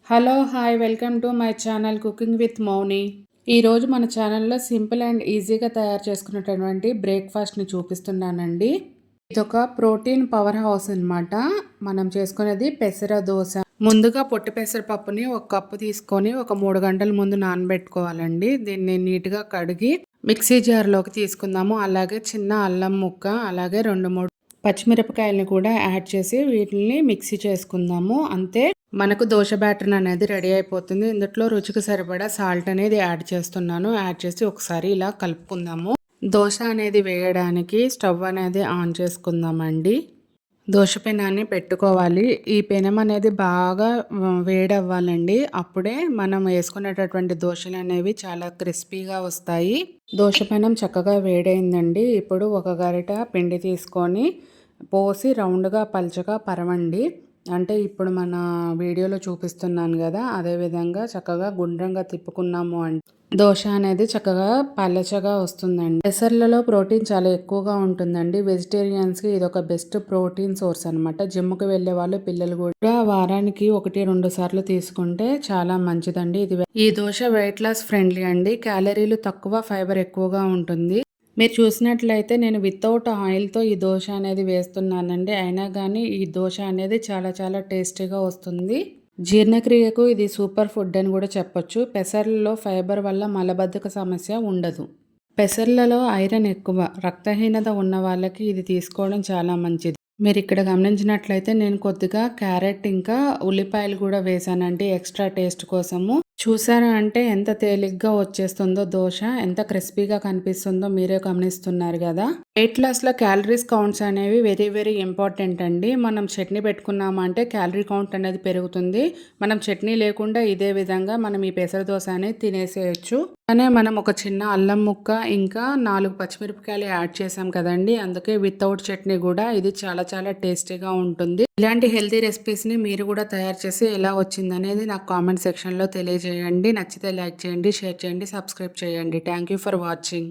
Hello hi welcome to my channel cooking with Mouni. ఈరోజు మన ఛానల్లో సింపుల్ అండ్ ఈజీగా తయారు చేసుకునేటటువంటి బ్రేక్ఫాస్ట్ని చూపిస్తున్నానండి. ఇదొక ప్రోటీన్ పవర్ హౌస్ అనమాట. మనం చేసుకునేది పెసర దోశ. ముందుగా పొట్టి పెసరపప్పుని ఒక కప్పు తీసుకొని ఒక 3 గంటల ముందు నానబెట్టుకోవాలండి. దీన్ని నీట్గా కడిగి మిక్సీ జార్లోకి తీసుకుందాము. అలాగే చిన్న అల్లం ముక్క, అలాగే 2-3 పచ్చిమిరపకాయలని కూడా యాడ్ చేసి వీటిని మిక్సీ చేసుకుందాము. అంతే, మనకు దోశ బ్యాటర్ అనేది రెడీ అయిపోతుంది. ఇందులో రుచికి సరిపడా సాల్ట్ అనేది యాడ్ చేస్తున్నాను. యాడ్ చేసి ఒకసారి ఇలా కలుపుకుందాము. దోశ అనేది వేయడానికి స్టవ్ అనేది ఆన్ చేసుకుందామండి. దోశ పెనాన్ని పెట్టుకోవాలి. ఈ పెనం అనేది బాగా వేడవ్వాలండి. అప్పుడే మనం వేసుకునేటటువంటి దోశలు అనేవి చాలా క్రిస్పీగా వస్తాయి. దోశ పెనం చక్కగా వేడైందండి. ఇప్పుడు ఒక గరిట పిండి తీసుకొని పోసి రౌండ్గా పల్చగా పరవండి. అంటే ఇప్పుడు మన వీడియోలో చూపిస్తున్నాను కదా, అదేవిధంగా చక్కగా గుండ్రంగా తిప్పుకున్నాము అంటే దోశ అనేది చక్కగా పలచగా వస్తుందండి. పెసర్లలో ప్రోటీన్ చాలా ఎక్కువగా ఉంటుందండి. వెజిటేరియన్స్కి ఇది ఒక బెస్ట్ ప్రోటీన్ సోర్స్ అనమాట. జిమ్కి వెళ్ళే వాళ్ళు, పిల్లలు కూడా వారానికి 1-2 సార్లు తీసుకుంటే చాలా మంచిదండి. ఈ దోశ వెయిట్ లాస్ ఫ్రెండ్లీ అండి. క్యాలరీలు తక్కువ, ఫైబర్ ఎక్కువగా ఉంటుంది. మీరు చూసినట్లయితే నేను వితౌట్ ఆయిల్తో ఈ దోశ అనేది వేస్తున్నానండి. అయినా కానీ ఈ దోశ అనేది చాలా చాలా టేస్టీగా వస్తుంది. జీర్ణక్రియకు ఇది సూపర్ ఫుడ్ అని కూడా చెప్పొచ్చు. పెసర్లలో ఫైబర్ వల్ల మలబద్ధక సమస్య ఉండదు. పెసర్లలో ఐరన్ ఎక్కువ. రక్తహీనత ఉన్న వాళ్ళకి ఇది తీసుకోవడం చాలా మంచిది. మీరు ఇక్కడ గమనించినట్లయితే నేను కొద్దిగా క్యారెట్ ఇంకా ఉల్లిపాయలు కూడా వేసానండి, ఎక్స్ట్రా టేస్ట్ కోసము. చూసారా అంటే ఎంత తేలిగ్గా వచ్చేస్తుందో దోశ, ఎంత క్రిస్పీగా కనిపిస్తుందో మీరే గమనిస్తున్నారు కదా. వెయిట్ లాస్లో క్యాలరీస్ కౌంట్స్ అనేవి వెరీ వెరీ ఇంపార్టెంట్ అండి. మనం చట్నీ పెట్టుకున్నామా అంటే క్యాలరీ కౌంట్ అనేది పెరుగుతుంది. మనం చట్నీ లేకుండా ఇదే విధంగా మనం ఈ పెసర దోశ అనేది తినేసేయచ్చు. కానీ మనం ఒక చిన్న అల్లం ముక్క ఇంకా 4 పచ్చిమిరపకాయలు యాడ్ చేసాం కదండి, అందుకే వితౌట్ చట్నీ కూడా ఇది చాలా చాలా టేస్టీగా ఉంటుంది. ఇలాంటి హెల్తీ రెసిపీస్ని మీరు కూడా తయారు చేసి ఎలా వచ్చిందనేది నాకు కామెంట్ సెక్షన్లో తెలియజేయండి. నచ్చితే లైక్ చేయండి, షేర్ చేయండి, సబ్స్క్రైబ్ చేయండి. Thank you for watching.